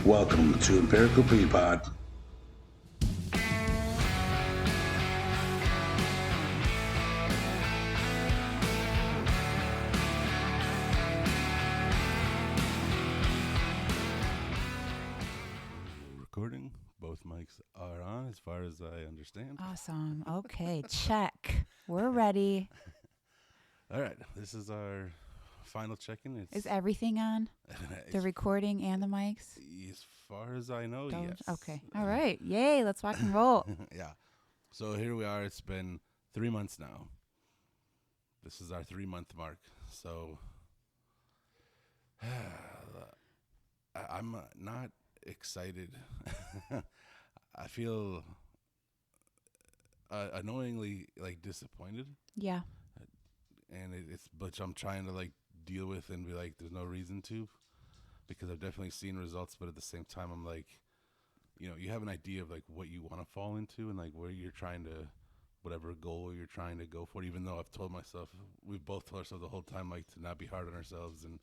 Welcome to Empirical Pre-Pod. Recording. Both mics are on as far as I understand. Awesome. Okay, check. We're ready. All right. This is our final check-in. Is everything on? The recording and the mics? As far as I know, Those? yes. Okay. All right. Yay. Let's rock and roll. Yeah. So here we are. It's been 3 months now. This is our 3-month mark. So I'm not excited. I feel annoyingly disappointed. Yeah. And but I'm trying to deal with and be like, there's no reason to, because I've definitely seen results, but at the same time, I'm like, you have an idea of what you want to fall into and where you're trying to, whatever goal you're trying to go for. Even though we've both told ourselves the whole time to not be hard on ourselves, and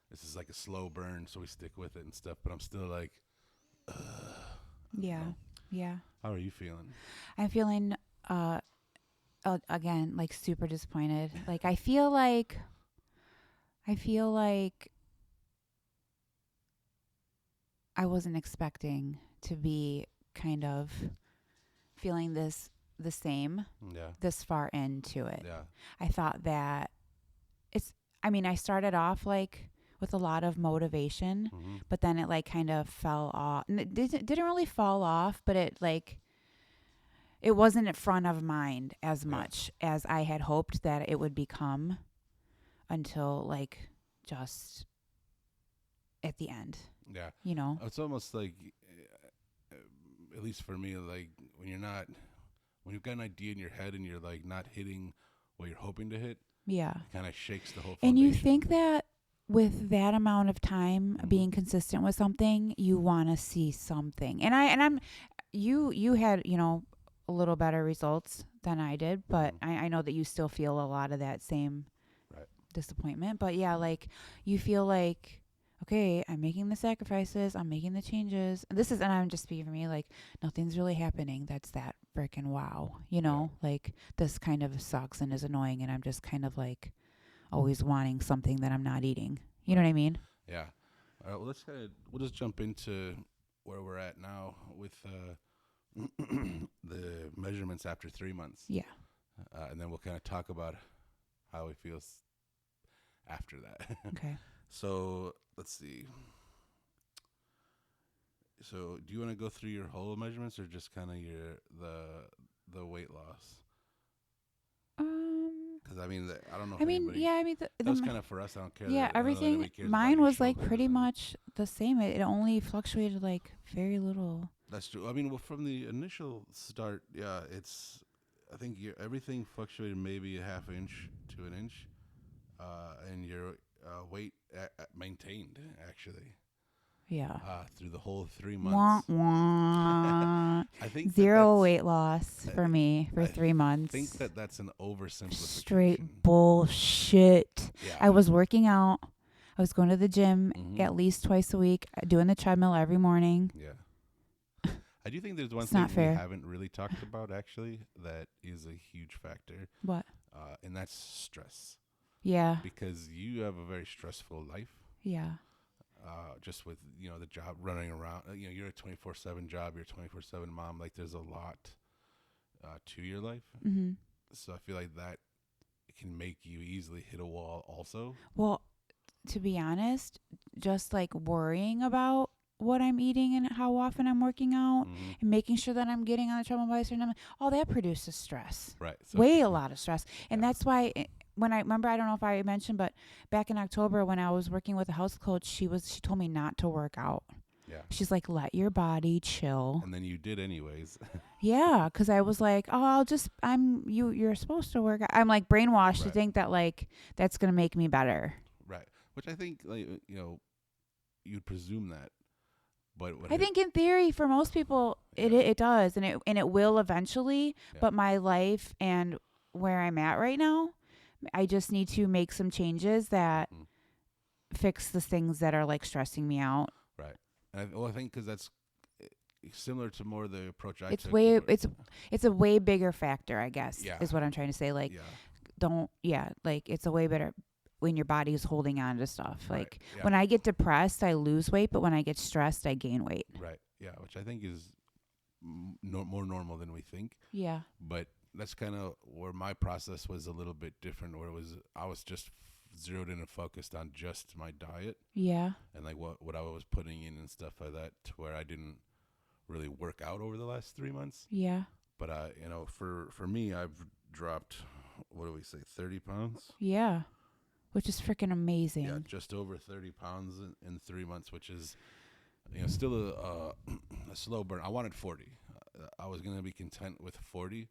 this is a slow burn, so we stick with it and stuff. But I'm still Yeah. Yeah. How are you feeling? I'm feeling again super disappointed. I feel like I wasn't expecting to be kind of feeling the same this far into it. Yeah. I thought that I started off with a lot of motivation, but then it kind of fell off. And it didn't really fall off, but it wasn't at front of mind as much as I had hoped that it would become until just at the end. Yeah. It's almost at least for me, when you've got an idea in your head and you're not hitting what you're hoping to hit. Yeah. It kind of shakes the whole foundation. And you think that with that amount of time being consistent with something, you want to see something. And you had, a little better results than I did, but I know that you still feel a lot of that same disappointment. But yeah, you feel okay, I'm making the sacrifices, I'm making the changes. And I'm just speaking for me, nothing's really happening. That's that freaking wow. This kind of sucks and is annoying, and I'm just kind of always wanting something that I'm not eating. You know what I mean? Yeah. All right, well, we'll just jump into where we're at now with the measurements after 3 months. Yeah. And then we'll kind of talk about how it feels after that. Okay. So let's see. So do you want to go through your whole measurements or just kind of the weight loss? Because I don't know. That was kind of for us. I don't care. Yeah, everything. Mine was pretty much the same. It only fluctuated very little. That's true. From the initial start, yeah, I think everything fluctuated maybe a half inch to an inch, and your weight maintained actually. Yeah. Through the whole 3 months. Wah, wah. I think zero weight loss for me for 3 months. I think that's an oversimplification. Straight bullshit. Yeah. I was working out. I was going to the gym at least twice a week, doing the treadmill every morning. Yeah. I do think there's one It's thing not we fair. haven't really talked about actually that is a huge factor. What? And that's stress. Yeah. Because you have a very stressful life. Yeah. Just with, the job running around, you're a 24/7 job, you're a 24/7 mom. There's a lot to your life. Mm-hmm. So I feel that it can make you easily hit a wall also. Well, to be honest, just worrying about what I'm eating and how often I'm working out and making sure that I'm getting on the treadmill by a certain time, all that produces stress. Right. So a lot of stress. And that's why when I don't know if I mentioned, but back in October when I was working with a health coach, she told me not to work out. Yeah. She's let your body chill. And then you did anyways. Yeah. Cause I was you're supposed to work out. I'm brainwashed to think that that's going to make me better. Right. Which I think, you'd presume that. But I think in theory for most people it does, and it will eventually. Yeah. But my life and where I'm at right now, I just need to make some changes that fix the things that are stressing me out. Right. I think because that's similar to more the approach I It's took. way where- it's a way bigger factor, I guess. Yeah. Is what I'm trying to say. Like yeah, like it's a way better when your body is holding on to stuff. Right, Like yeah. when I get depressed, I lose weight, but when I get stressed, I gain weight. right, yeah, which I think is more normal than we think. Yeah. But that's kind of where my process was a little bit different. Where I was just zeroed in and focused on just my diet Yeah. and like what I was putting in and stuff like that, to where I didn't really work out over the last 3 months. Yeah. But for me, I've dropped, what do we say, 30 pounds? Yeah. Which is freaking amazing. Yeah, just over 30 pounds in 3 months, which is, still a slow burn. I wanted 40. I was gonna be content with 40.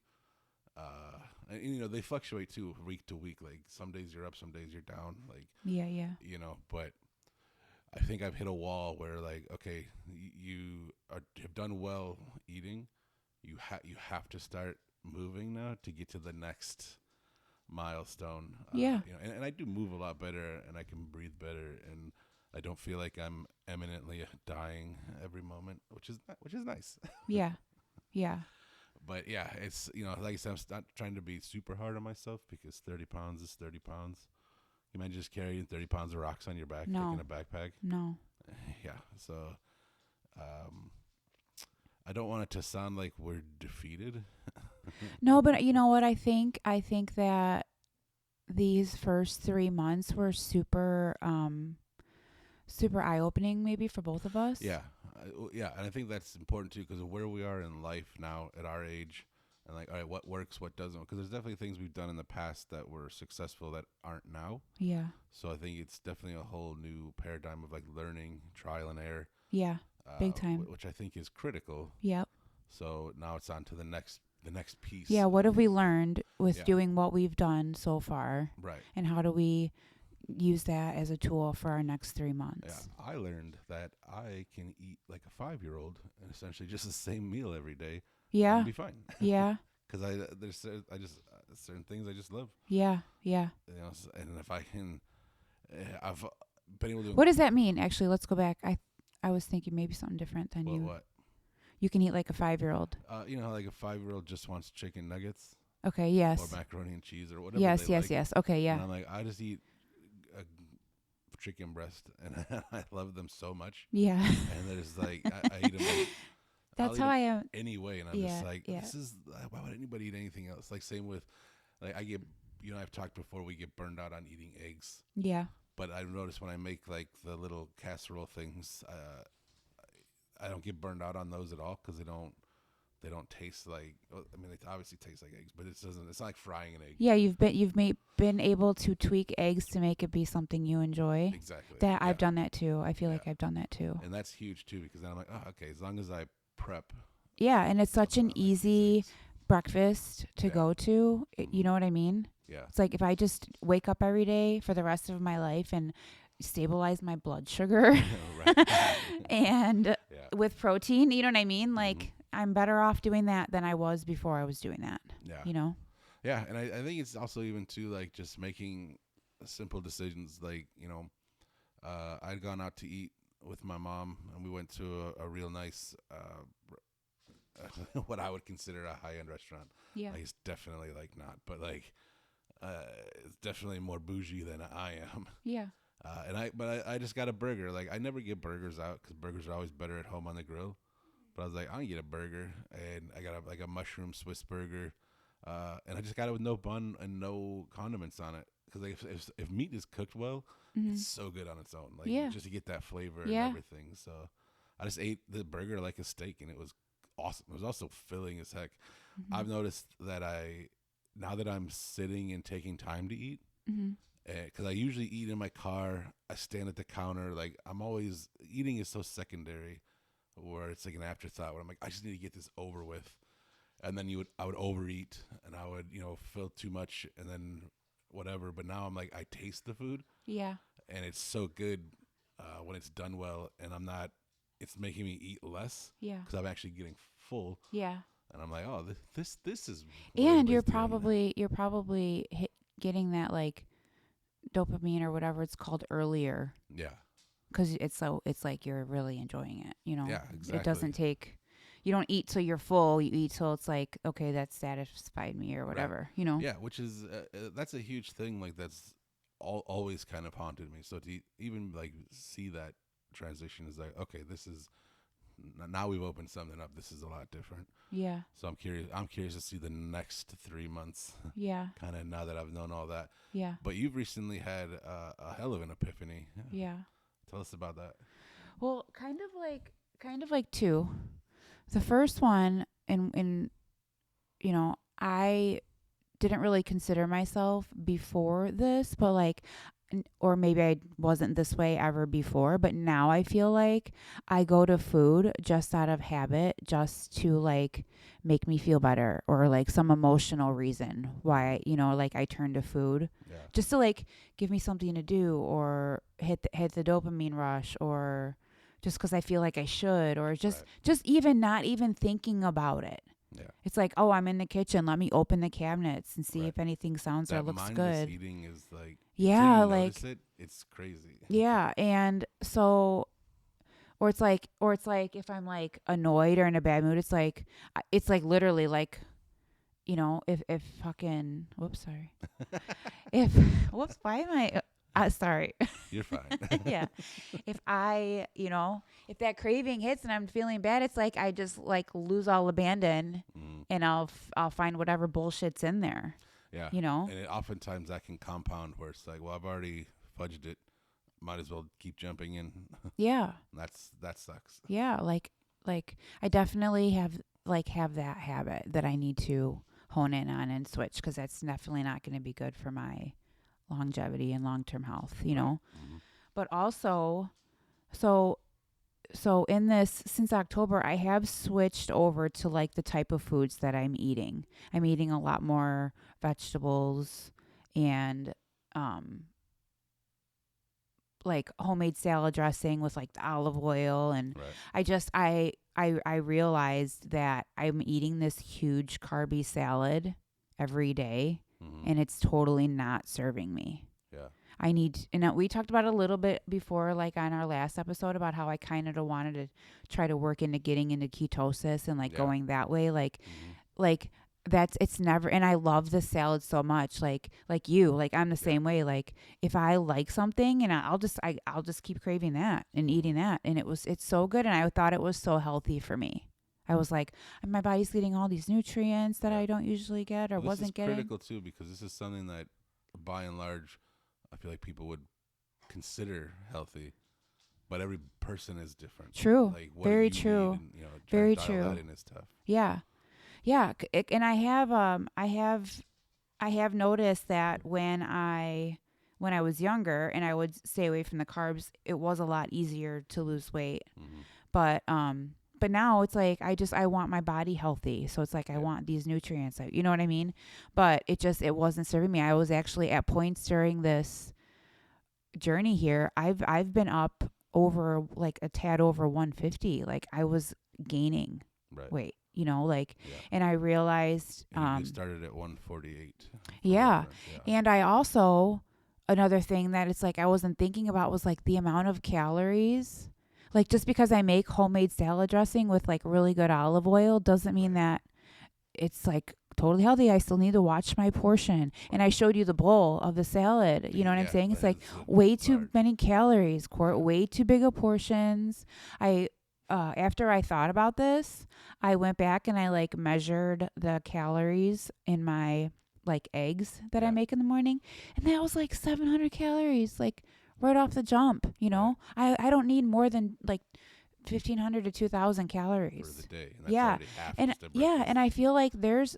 And they fluctuate too, week to week. Like some days you're up, some days you're down. Like Yeah. but I think I've hit a wall where, like, okay, you have done well eating. You have to start moving now to get to the next milestone. Yeah. And I do move a lot better, and I can breathe better, and I don't feel like I'm eminently dying every moment, which is nice. Yeah. Yeah. But yeah, it's like I said, I'm not trying to be super hard on myself, because 30 pounds is 30 pounds. You imagine just carrying 30 pounds of rocks on your back, No. like in a backpack. No. Yeah, so I don't want it to sound like we're defeated. No, but you know what I think? I think that these first 3 months were super eye-opening, maybe for both of us. Yeah, and I think that's important too, because of where we are in life now at our age, and like, all right, what works, what doesn't, because there's definitely things we've done in the past that were successful that aren't now. Yeah. So I think it's definitely a whole new paradigm of like learning, trial and error. Yeah. Big time. Which I think is critical. Yep. So now it's on to the next piece. Yeah. What have we learned with Yeah. doing what we've done so far? Right. And how do we use that as a tool for our next 3 Yeah, months? I learned that I can eat like a 5-year-old and essentially just the same meal every day. Yeah. And be fine. Yeah. Because there's certain things I just love. Yeah. Yeah. And if I can, I've been able to. What does that mean? Actually, let's go back. I was thinking maybe something different than you. What? You can eat like a 5-year-old. How like a 5-year-old just wants chicken nuggets Okay. Yes. or macaroni and cheese or whatever. Yes. they Yes. like. Yes. Okay. And Yeah. I'm like, I just eat a chicken breast, and I love them so much. Yeah. And there's like, I eat them. Like, That's how I am. anyway, and I'm Yeah, just like, yeah. this is, why would anybody eat anything else? Like, same with, like, I get, I've talked before, we get burned out on eating eggs, Yeah. but I notice when I make like the little casserole things, I don't get burned out on those at all, because they don't taste like, I mean, they obviously taste like eggs, but it's not like frying an egg. Yeah. You've been able to tweak eggs to make it be something you enjoy. Exactly. That Yeah. I've done that too. I feel Yeah. like I've done that too. And that's huge too, because then I'm like, oh, okay, as long as I prep. Yeah, and it's such an something like these easy eggs. breakfast to Yeah. go to. You know what I mean? Yeah. It's like if I just wake up every day for the rest of my life and stabilize my blood sugar Right. and Yeah. with protein, you know what I mean? Mhm. Like I'm better off doing that than I was before I was doing that. Yeah. You know? Yeah, and I think it's also even too, like, just making simple decisions. Like, I'd gone out to eat with my mom, and we went to a real nice, what I would consider a high-end restaurant. Yeah. Like, it's definitely like not, but like, it's definitely more bougie than I am. Yeah. But I just got a burger. Like, I never get burgers out, because burgers are always better at home on the grill. But I was like, I'm gonna get a burger, and I got like a mushroom Swiss burger, and I just got it with no bun and no condiments on it. Because like, if meat is cooked well, Mhm. it's so good on its own. Like, Yeah. just to get that flavor Yeah. and everything. So I just ate the burger like a steak, and it was awesome. It was also filling as heck. Mhm. I've noticed that now that I'm sitting and taking time to eat, Mhm. because I usually eat in my car, I stand at the counter. Like, I'm always, eating is so secondary, where it's like an afterthought, where I'm like, I just need to get this over with. And then I would overeat, and I would, fill too much, and then whatever. But now I'm like, I taste the food, Yeah. and it's so good when it's done well, and it's making me eat less, Yeah. because I'm actually getting full. Yeah. And I'm like, oh, this is. what And you're everybody's doing. probably getting that like dopamine or whatever it's called earlier Yeah. because it's like you're really enjoying it. Yeah, exactly. It doesn't take. You don't eat till you're full. You eat till it's like, okay, that satisfied me or whatever. Right. Yeah, which is that's a huge thing. Like that's always kind of haunted me. So to even like see that transition is like, okay, this is now we've opened something up. This is a lot different. Yeah. So I'm curious. I'm curious to see the next 3 months. Yeah. Kind of now that I've known all that. Yeah. But you've recently had a hell of an epiphany. Yeah. Tell us about that. Well, kind of like two. The first one, and I didn't really consider myself before this, but like, or maybe I wasn't this way ever before, but now I feel like I go to food just out of habit, just to like make me feel better, or like some emotional reason why, like I turn to food, just to like give me something to do, or hit the dopamine rush, or just because I feel like I should, or just even not even thinking about it. Yeah. It's like, oh, I'm in the kitchen. Let me open the cabinets and see if anything sounds or looks good. Eating is like, yeah, like it's crazy. Yeah, and so, or it's like if I'm like annoyed or in a bad mood, it's like literally like, if fucking whoops, why am I sorry. You're fine. Yeah. If if that craving hits and I'm feeling bad, it's like I just like lose all abandon, and I'll find whatever bullshit's in there. Yeah. And oftentimes that can compound where it's like, well, I've already fudged it. Might as well keep jumping in. Yeah. That sucks. Yeah. Like I definitely have that habit that I need to hone in on and switch, because that's definitely not going to be good for my longevity and long-term health, Mm-hmm. But also, so in this, since October, I have switched over to like the type of foods that I'm eating. I'm eating a lot more vegetables and like homemade salad dressing with like the olive oil, and I realized that I'm eating this huge carby salad every day, and it's totally not serving me. Yeah. I need, and we talked about it a little bit before, like on our last episode, about how I kind of wanted to try to work into getting into ketosis and like going that way. Like it's never, and I love the salad so much. Like I'm the same way. Like if I like something, and I'll just keep craving that and eating that. And it's so good. And I thought it was so healthy for me. I was like, my body's getting all these nutrients that I don't usually get or wasn't getting. This is critical too, because this is something that by and large, I feel like people would consider healthy, but every person is different. True. Like, very true. And, very to true. dial that in is tough. Yeah. Yeah. And I have noticed that when I was younger and I would stay away from the carbs, it was a lot easier to lose weight. Mm-hmm. But now it's like I want my body healthy. So it's like I want these nutrients. You know what I mean? But it wasn't serving me. I was actually at points during this journey here, I've been up over like a tad over 150. Like I was gaining weight, and I realized you started at 148. Yeah. And I also, another thing that it's like I wasn't thinking about was like the amount of calories. Like just because I make homemade salad dressing with like really good olive oil doesn't mean that it's like totally healthy. I still need to watch my portion. And I showed you the bowl of the salad. You know what I'm saying? It's like way too many calories, way too big of portions. After I thought about this, I went back and I like measured the calories in my like eggs that I make in the morning. And that was like 700 calories, like right off the jump, I don't need more than like 1,500 to 2,000 calories for the day. And that's and I feel like there's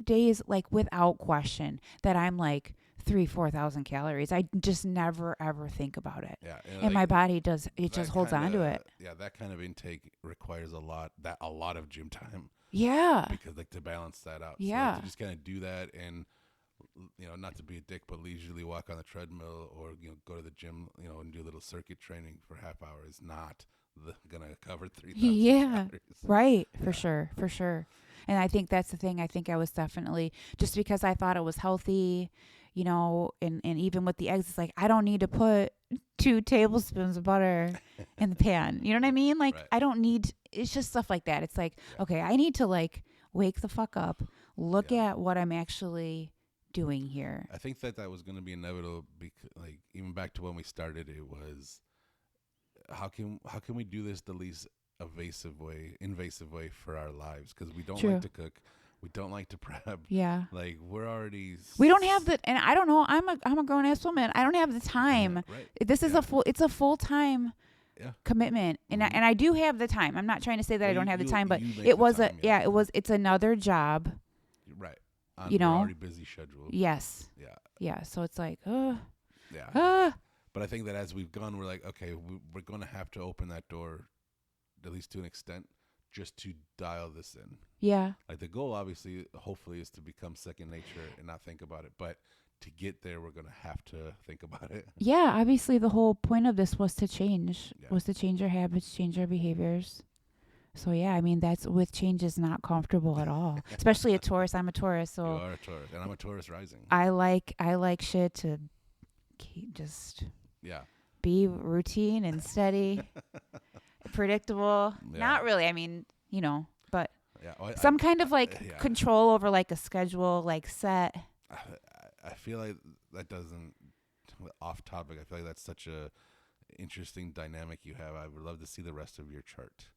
days like without question that I'm like 3,000-4,000 calories. I just never ever think about it. Yeah, and my body does. It just holds on to it. Yeah, that kind of intake requires a lot of gym time. Yeah, because like to balance that out. Yeah, so, like, to just kind of do that and. Not to be a dick, but leisurely walk on the treadmill or, go to the gym, and do a little circuit training for half hour is not going to cover 3,000 calories. Right. For sure. And I think that's the thing. I think I was definitely, just because I thought it was healthy, you know, and even with the eggs, it's like, I don't need to put 2 tablespoons of butter in the pan. You know what I mean? Like, Right. I don't need, it's just stuff like that. It's like, Yeah. okay, I need to like wake the fuck up, look Yeah. at what I'm actually doing here. I think that was going to be inevitable because, like, even back to when we started, it was how can we do this the least invasive way for our lives, because we don't True. like to cook, we don't like to prep. Yeah. Like, we're already We don't have the, and I don't know, I'm a grown ass woman. I don't have the time. right. This is Yeah. it's a full-time Yeah. commitment. And Mhm. I do have the time. I'm not trying to say that I Well, don't have the time, but you make it the was time, yeah. it's another job. Right. You Your know? already busy schedule. Yes. Yeah. Yeah. So it's like, Yeah. But I think that as we've gone, we're like, okay, we're going to have to open that door, at least to an extent, just to dial this in. yeah. Like, the goal, obviously, hopefully, is to become second nature and not think about it. But to get there, we're going to have to think about it. Yeah. Obviously, the whole point of this was to change, Yeah. was to change our habits, change our behaviors. So yeah, I mean, that's with change is not comfortable at all, especially a Taurus. I'm a Taurus, You so are a Taurus, and I'm a Taurus rising. I like shit to just Yeah. be routine and steady, predictable. Yeah. Not really. I mean, you know, but Yeah. Well, some kind of like yeah. control over like a schedule, like set. I feel like that doesn't, off topic, I feel like that's such a interesting dynamic you have. I would love to see the rest of your chart.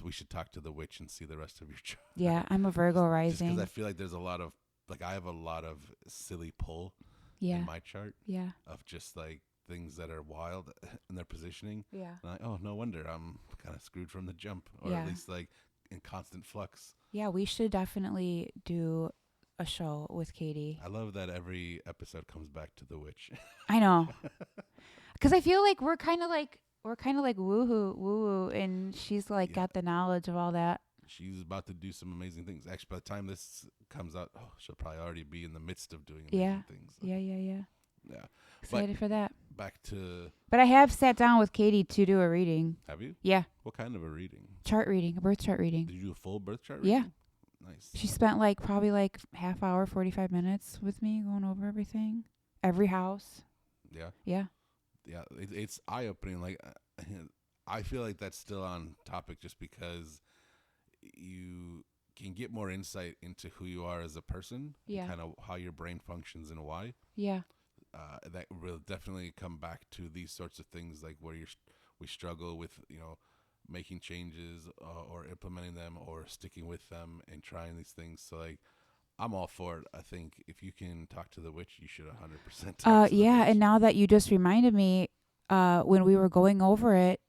We should talk to the witch and see the rest of your chart. Yeah, I'm a Virgo Just rising. because I feel like there's a lot of, like, I have a lot of silly pull Yeah, in my chart yeah, of just like things that are wild in their positioning. yeah, And like, oh, no wonder I'm kind of screwed from the jump, or Yeah. at least like in constant flux. yeah. We should definitely do a show with Katie. I love that every episode comes back to the witch. I know, because I feel like we're kind of like woo woo, and she's like Yeah. got the knowledge of all that. She's about to do some amazing things. Actually, by the time this comes out, she'll probably already be in the midst of doing amazing Yeah. things. So, Yeah. yeah. Excited for that. Back to, But I have sat down with Katie to do a reading. have you? Yeah, What kind of a reading? chart reading, a birth chart Did reading. you do a full birth chart Yeah. reading? Nice. She spent like probably like half hour, 45 minutes with me going over everything, every house. Yeah. Yeah. Yeah. It's eye opening. Like, I feel like that's still on topic just because you can get more insight into who you are as a person, Yeah. kind of how your brain functions and why. Yeah. That will definitely come back to these sorts of things, like where we struggle with, making changes or implementing them or sticking with them and trying these things. So, like, I'm all for it. I think if you can talk to the witch, you should 100% talk to the Yeah. witch. And now that you just reminded me, when we were going over it,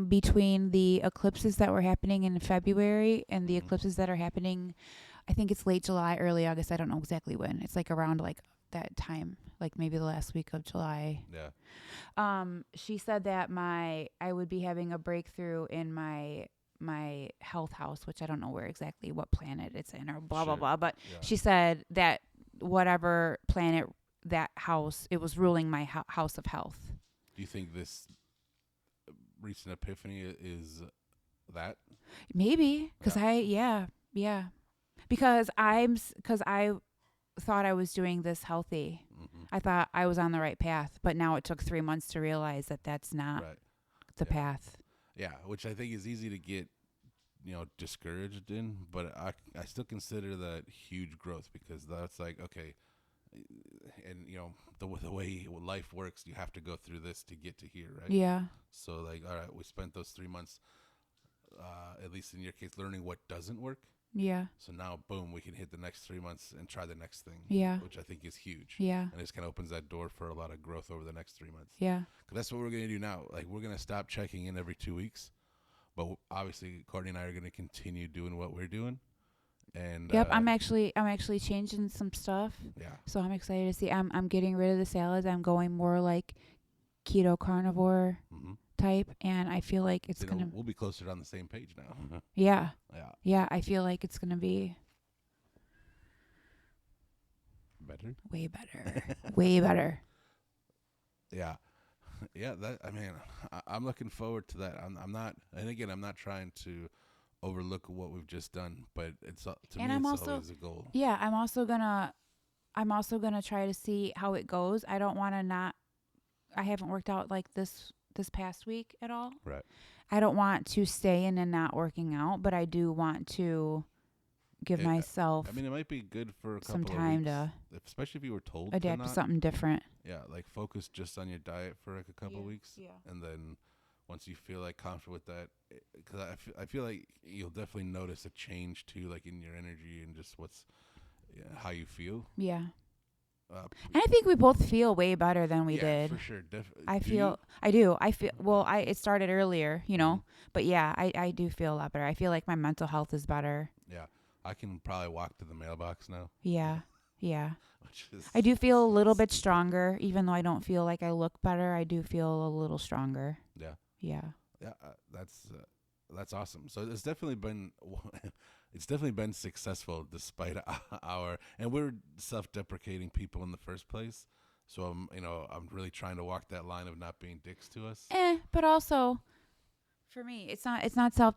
between the eclipses that were happening in February and the Mhm. eclipses that are happening, I think it's late July, early August. I don't know exactly when. It's like around like that time, like maybe the last week of July. Yeah. She said that I would be having a breakthrough in my health house, which I don't know where exactly, what planet it's in or blah blah Sure. blah. But Yeah. she said that whatever planet that house, it was ruling my house of health. Do you think this recent epiphany is that? Maybe because Yeah. because I thought I was doing this healthy. Mm-hmm. I thought I was on the right path, but now it took 3 months to realize that that's not Right. the Yeah. path. Yeah, which I think is easy to get, discouraged in, but I still consider that huge growth, because that's like, okay, and the way life works, you have to go through this to get to here, right? Yeah. So, like, all right, we spent those 3 months, at least in your case, learning what doesn't work. Yeah. So now, boom, we can hit the next 3 months and try the next thing. Yeah. Which I think is huge. Yeah. And it just kind of opens that door for a lot of growth over the next 3 months. Yeah. 'Cause that's what we're going to do now. Like, we're going to stop checking in every 2 weeks. But obviously, Courtney and I are going to continue doing what we're doing. And Yep. I'm actually changing some stuff, yeah, so I'm excited to see. I'm getting rid of the salads. I'm going more like keto carnivore mm-hmm. type, and I feel like it's gonna. we'll be closer on the same page now. Yeah. Yeah, Yeah. I feel like it's gonna be better. way better. Way better. Yeah, yeah. I'm looking forward to that. I'm not, and again, I'm not trying to overlook what we've just done, but it's to And me, I'm it's also- always a goal. Yeah. I'm also gonna I'm also going to try to see how it goes. I don't want to not, I haven't worked out like this past week at all. Right. I don't want to stay in and not working out, but I do want to give myself I mean, it might be good for a some couple time of weeks, to especially if you were told adapt to to not. something different. Yeah, like focus just on your diet for like a couple weeks, Yeah. and then once you feel like comfortable with that, because I feel like you'll definitely notice a change too, like in your energy and just how you feel. Yeah. And I think we both feel way better than we yeah, did. for sure. I Do feel, you? I do. I feel, well, it started earlier, you know, Mhm. but yeah, I do feel a lot better. I feel like my mental health is better. Yeah, I can probably walk to the mailbox now. Yeah. Yeah. Which is I do feel a little bit stronger, even though I don't feel like I look better. I do feel a little stronger. Yeah. Yeah. Yeah, that's awesome. So it's definitely been it's definitely been successful despite our and we're self-deprecating people in the first place. So I'm really trying to walk that line of not being dicks to us. But also for me, it's not self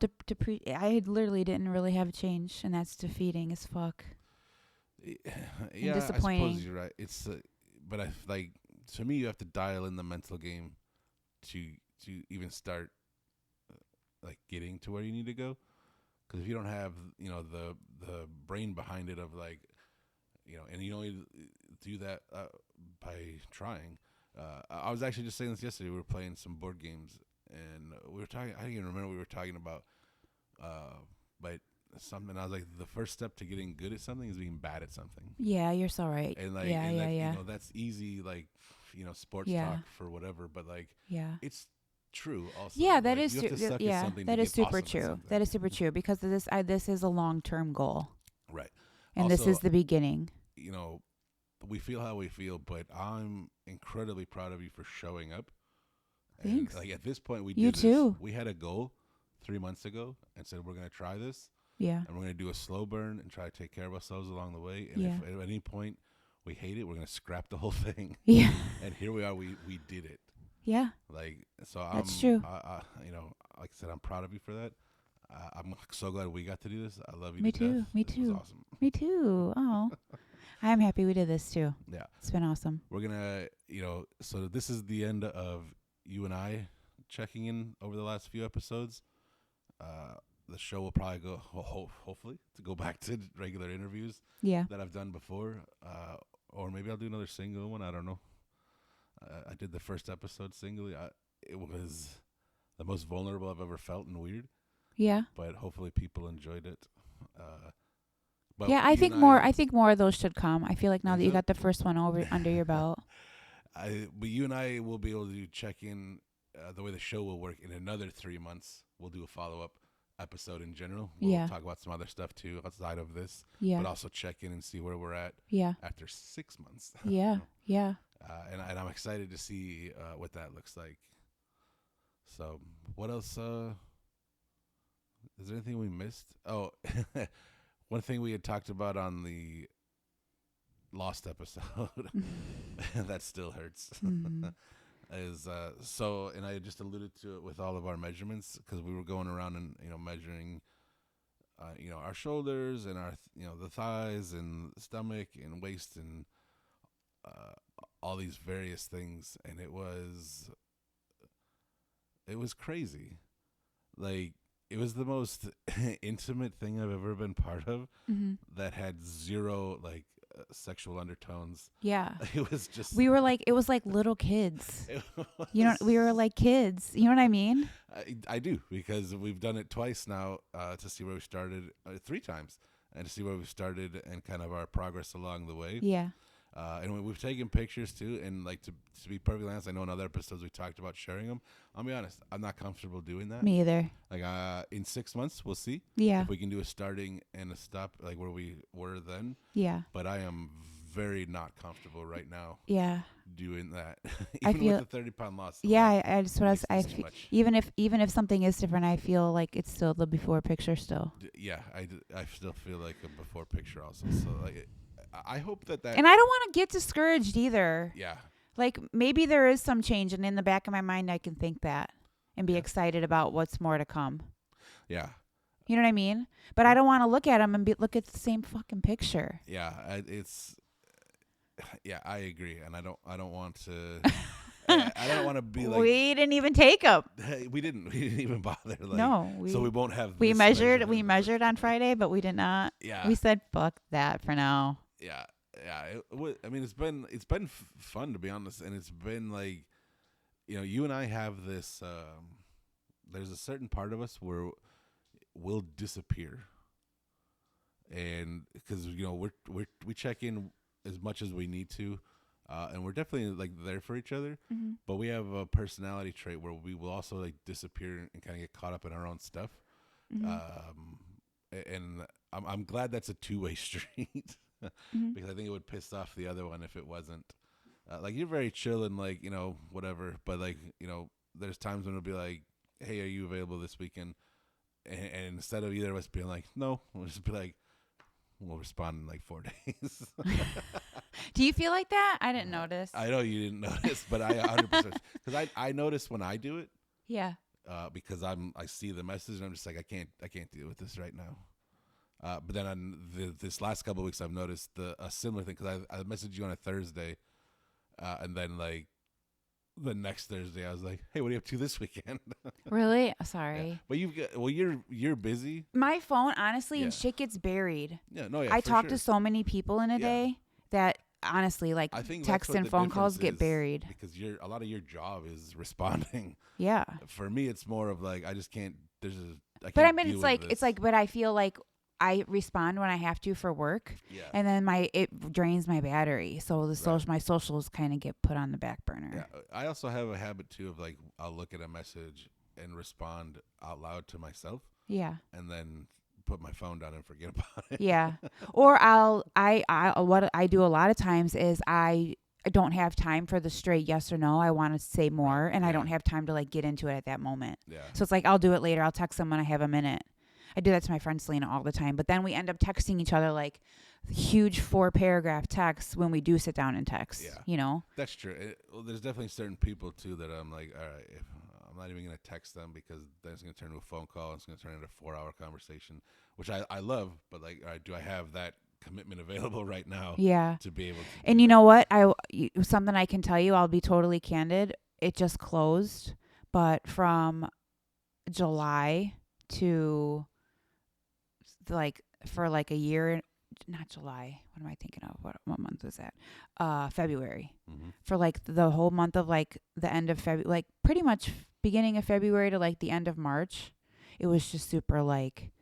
I literally didn't really have a change, and that's defeating as fuck. Yeah, disappointing. I suppose you're right. It's but I like to me you have to dial in the mental game to even start like getting to where you need to go. Because if you don't have the brain behind it of like and you only do that by trying. I was actually just saying this yesterday. We were playing some board games and we were talking. I don't even remember what we were talking about. But something I was like, the first step to getting good at something is being bad at something. Yeah, you're so right. And like, yeah. that's easy. Like, sports Yeah. talk for whatever. But like, Yeah. it's true. Also, Yeah, that like, is you have to true. suck at Yeah, something that to is get super awesome at true. something. That is super true because this is a long-term goal, Right. and this Also, is the beginning. We feel how we feel, but I'm incredibly proud of you for showing up. Thanks. And, like, at this point, we You did too. this. We had a goal 3 months ago and said we're going to try this, Yeah. and we're going to do a slow burn and try to take care of ourselves along the way. And Yeah. if at any point we hate it, we're going to scrap the whole thing. Yeah. And here we are. We did it. Yeah. Like, so That's true. like I said, I'm proud of you for that. I'm so glad we got to do this. I love you. Me to too. death. Me This too. was awesome. Me too. Oh, I'm happy we did this too. Yeah. It's been awesome. We're gonna, so this is the end of you and I checking in over the last few episodes. The show will probably go, hopefully, to go back to regular interviews Yeah. that I've done before. Or maybe I'll do another single one. I don't know. I did the first episode singly. It was the most vulnerable I've ever felt and weird. Yeah. But hopefully people enjoyed it. But Yeah, I think more of those should come. I feel like now Think that you so? got the first one under your belt. But you and I will be able to check in the way the show will work in another 3 months. We'll do a follow-up episode in general. We'll talk about some other stuff too outside of this. Yeah. But also check in and see where we're at Yeah. after 6 months. Yeah. Yeah. And I'm excited to see what that looks like. So what else? Is there anything we missed? Oh, one thing we had talked about on the Lost episode that still hurts. Mhm. Is and I just alluded to it with all of our measurements because we were going around and measuring our shoulders and our the thighs and stomach and waist and all these various things, and it was crazy. Like, it was the most intimate thing I've ever been part of that had zero sexual undertones. Yeah. It was just It was like little kids. We were like kids. You know what I mean? I do, because we've done it twice now to see where we started, 3 times, and to see where we started and kind of our progress along the way. Yeah. And we've taken pictures too, and to be perfectly honest, I know in other episodes we talked about sharing them. I'll be honest, I'm not comfortable doing that. Me either. In 6 months, we'll see Yeah. if we can do a starting and a stop, like where we were then. Yeah. But I am very not comfortable right now Yeah. doing that. I Even feel- with the 30-pound loss. Yeah. I just what It's I too much. even if something is different, I feel like it's still the before picture still. Yeah, I still feel like a before picture also. So I hope that. And I don't want to get discouraged either. Yeah. Like, maybe there is some change, and in the back of my mind, I can think that and be excited about what's more to come. Yeah. You know what I mean? But I don't want to look at them and look at the same fucking picture. Yeah. Yeah, I agree, and I don't want to. I don't want to be like We didn't even take them. we didn't even bother. Like, No, so we won't have. we this measured. We measurement. measured on Friday, but we did not. Yeah, We said fuck that for now. yeah, yeah. I mean, it's been fun, to be honest, and it's been like, you and I have this. There's a certain part of us where we'll disappear, and because we check in as much as we need to. And we're definitely like there for each other, but we have a personality trait where we will also like disappear and kind of get caught up in our own stuff. And I'm glad that's a two-way street because I think it would piss off the other one if it wasn't. Like you're very chill and like whatever, but like there's times when it'll be like, hey, are you available this weekend? And instead of either of us being like, no, we'll just be like, we'll respond in like 4 days. Do you feel like that? I didn't notice. I know you didn't notice, but I 100% because I notice when I do it. Yeah. Because I see the message and I'm just like I can't deal with this right now. But then on this last couple of weeks I've noticed a similar thing because I messaged you on a Thursday, and then like the next Thursday I was like, hey, what are you up to this weekend? Really? Sorry. Yeah. But you're busy. My phone, honestly, and shit gets buried. Yeah, no, yeah. I talk to so many people in a day that honestly, like I think text and phone calls get buried because a lot of your job is responding. Yeah. For me, it's more of like I just can't. But I mean, it's like, but I feel like I respond when I have to for work, and then it drains my battery. So my socials kind of get put on the back burner. Yeah, I also have a habit too of like I'll look at a message and respond out loud to myself. Yeah. And then put my phone down and forget about it. Yeah. Or what I do a lot of times is I don't have time for the straight yes or no. I want to say more, and I don't have time to like get into it at that moment. Yeah. So it's like I'll do it later. I'll text them when I have a minute. I do that to my friend Selena all the time. But then we end up texting each other like huge 4-paragraph texts when we do sit down and text. Yeah. That's true. There's definitely certain people too that I'm like, all right, I'm not even going to text them because then it's going to turn into a phone call. And it's going to turn into a 4-hour conversation, which I love. But like, all right, do I have that commitment available right now? Yeah. To be able to. And you know what? Something I can tell you, I'll be totally candid. It just closed. But from July to like for like a year, not July. What am I thinking of? What month was that? February. Mm-hmm. For like the whole month of like the end of February, like pretty much beginning of February to like the end of March, it was just super like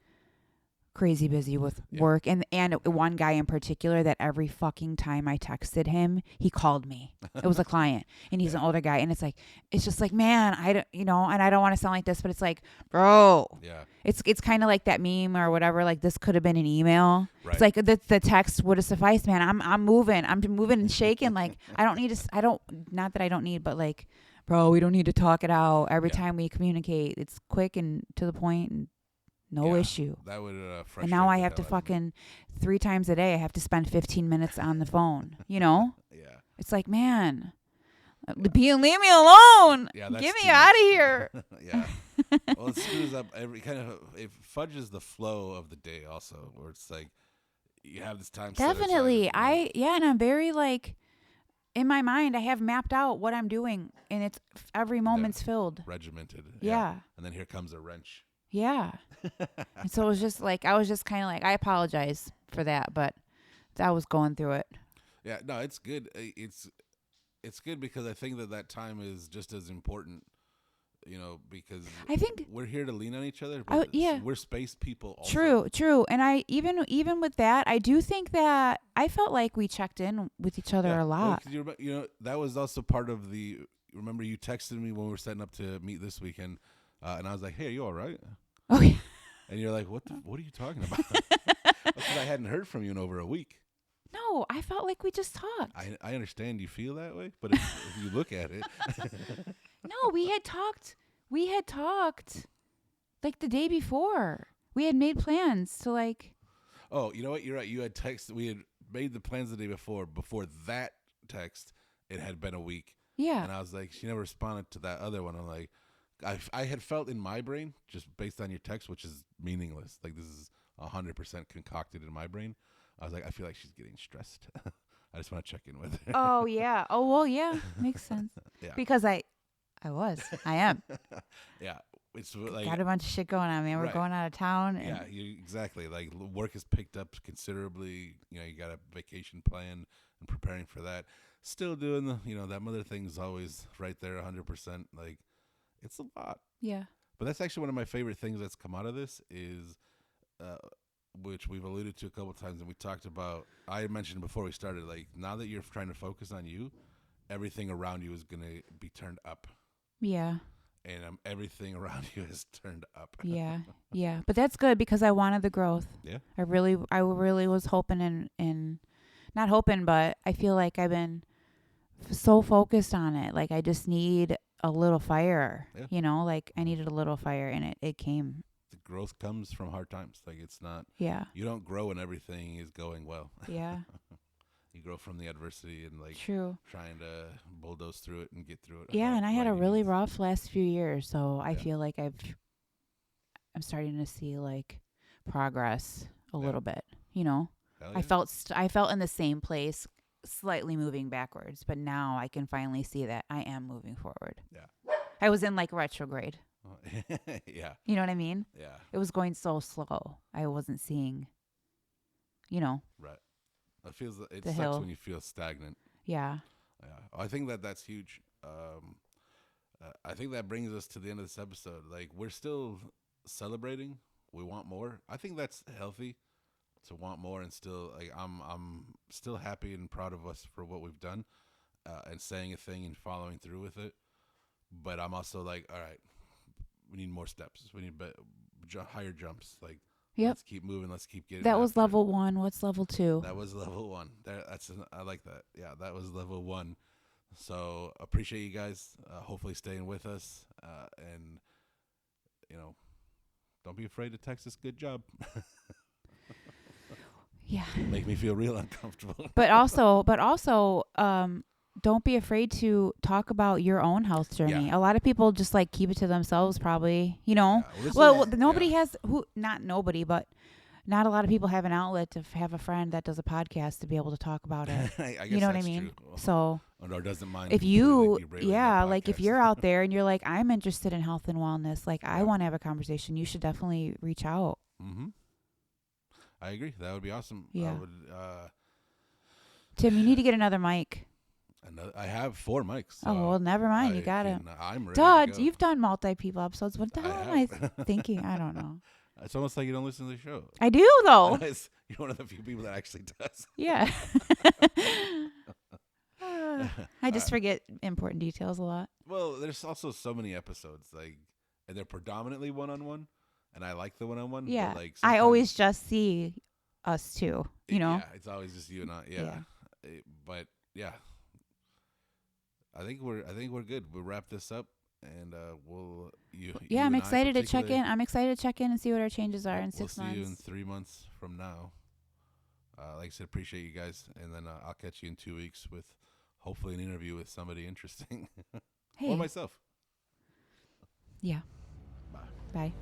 crazy busy with work. And one guy in particular that every fucking time I texted him, he called me. It was a client, and he's an older guy, and it's just like, man, I don't, and I don't want to sound like this, but it's like, bro, it's kind of like that meme or whatever, like this could have been an email. Right. It's like the text would have sufficed, man. I'm moving and shaking. Like not that I don't need, but like, bro, we don't need to talk it out every time we communicate. It's quick and to the point and no issue. That would and now I have to fucking 3 times a day. I have to spend 15 minutes on the phone. Yeah. It's like, man, leave me alone. Yeah, get me out of here. Yeah. Well, it screws up it fudges the flow of the day also, where it's like you have this time. Definitely. And I'm very like, in my mind, I have mapped out what I'm doing, and it's every moment's filled. Regimented. Yeah. And then here comes a wrench. Yeah. And so it was just like, I was just kind of like, I apologize for that, but I was going through it. Yeah, no, it's good. It's good because I think that time is just as important, because I think we're here to lean on each other. But we're space people also. True. And I, even with that, I do think that I felt like we checked in with each other a lot. Well, that was also part of remember you texted me when we were setting up to meet this weekend, and I was like, hey, are you all right? Oh, yeah. And you're like, what are you talking about? Because I hadn't heard from you in over a week. No, I felt like we just talked. I understand you feel that way, but if you look at it. No, we had talked like the day before. We had made plans to like. Oh, you know what? You're right. You had we had made the plans the day before. Before that text, it had been a week. Yeah. And I was like, she never responded to that other one. I'm like, I had felt in my brain, just based on your text, which is meaningless. Like this is 100% concocted in my brain. I was like, I feel like she's getting stressed. I just want to check in with her. Oh yeah. Oh well, yeah, makes sense. Yeah. Because I am. Yeah. It's like, Got a bunch of shit going on, man. We're Right. going out of town. And yeah, exactly. Like work has picked up considerably. You know, you got a vacation plan and preparing for that. Still doing the, that mother thing's always right there 100%. Like, it's a lot. yeah. But that's actually one of my favorite things that's come out of this is, which we've alluded to a couple of times, and we talked about. I mentioned before we started, like, now that you're trying to focus on you, everything around you is gonna be turned up, Yeah. and everything around you is turned up. Yeah. Yeah. But that's good because I wanted the growth. Yeah. I really was hoping and not hoping, but I feel like I've been so focused on it. Like I just need a little fire, Yeah. like I needed a little fire and it came. The growth comes from hard times. Like, it's not. Yeah. You don't grow when everything is going well. Yeah. You grow from the adversity and like True. trying to bulldoze through it and get through it. Yeah. And I had a however really you need. rough last few years. So I Yeah. feel like I'm starting to see like progress a Yeah. little bit, Hell I yeah. felt in the same place, slightly moving backwards, but now I can finally see that I am moving forward. Yeah. I was in like retrograde. Yeah. You know what I mean? Yeah. It was going so slow. I wasn't seeing, Right. It The sucks hill. when you feel stagnant. yeah. Yeah. I think that's huge. I think that brings us to the end of this episode. Like, we're still celebrating. We want more. I think that's healthy to want more, and still, like, I'm still happy and proud of us for what we've done, and saying a thing and following through with it. But I'm also like, all right, we need more steps. We need higher jumps. Like, Yep. let's keep moving. Let's keep getting. That was after it. level 1. What's level 2? That was level 1. I like that. Yeah, that was level 1. So appreciate you guys. Hopefully staying with us. And don't be afraid to text us. Good job. Yeah. Make me feel real uncomfortable. But also, don't be afraid to talk about your own health journey. Yeah. A lot of people just like keep it to themselves, probably. Yeah, Nobody has not nobody, but not a lot of people have an outlet to have a friend that does a podcast to be able to talk about it. I guess You know what I that's mean? true. So Or doesn't mind. if completely you, derailing their like if podcast. you're out there and you're like, I'm interested in health and wellness, like I Yeah. want to have a conversation, you should definitely reach out. Mm-hmm. I agree. That would be awesome. Yeah. I would. Tim, you need to get another mic. I have 4 mics. So Oh, well, never mind. You got it. I'm ready Duh, to go. you've done multi-people episodes. What the hell am I have. thinking? I don't know. It's almost like you don't listen to the show. I do, though. You're one of the few people that actually does. Yeah. I just forget important details a lot. Well, there's also so many episodes, like, and they're predominantly one-on-one, and I like the one-on-one. Yeah. But, like, I sometimes- always just see us two, Yeah, it's always just you and I. Yeah. Yeah. But yeah, I think we're good. We'll wrap this up, and you. Yeah, I'm and I excited to check in. particularly- I'm excited to check in and see what our changes are in We'll 6 see you in months. 3 months from now. Like I said, appreciate you guys, and then I'll catch you in 2 weeks with hopefully an interview with somebody interesting Hey. or myself. Yeah. Bye. Bye.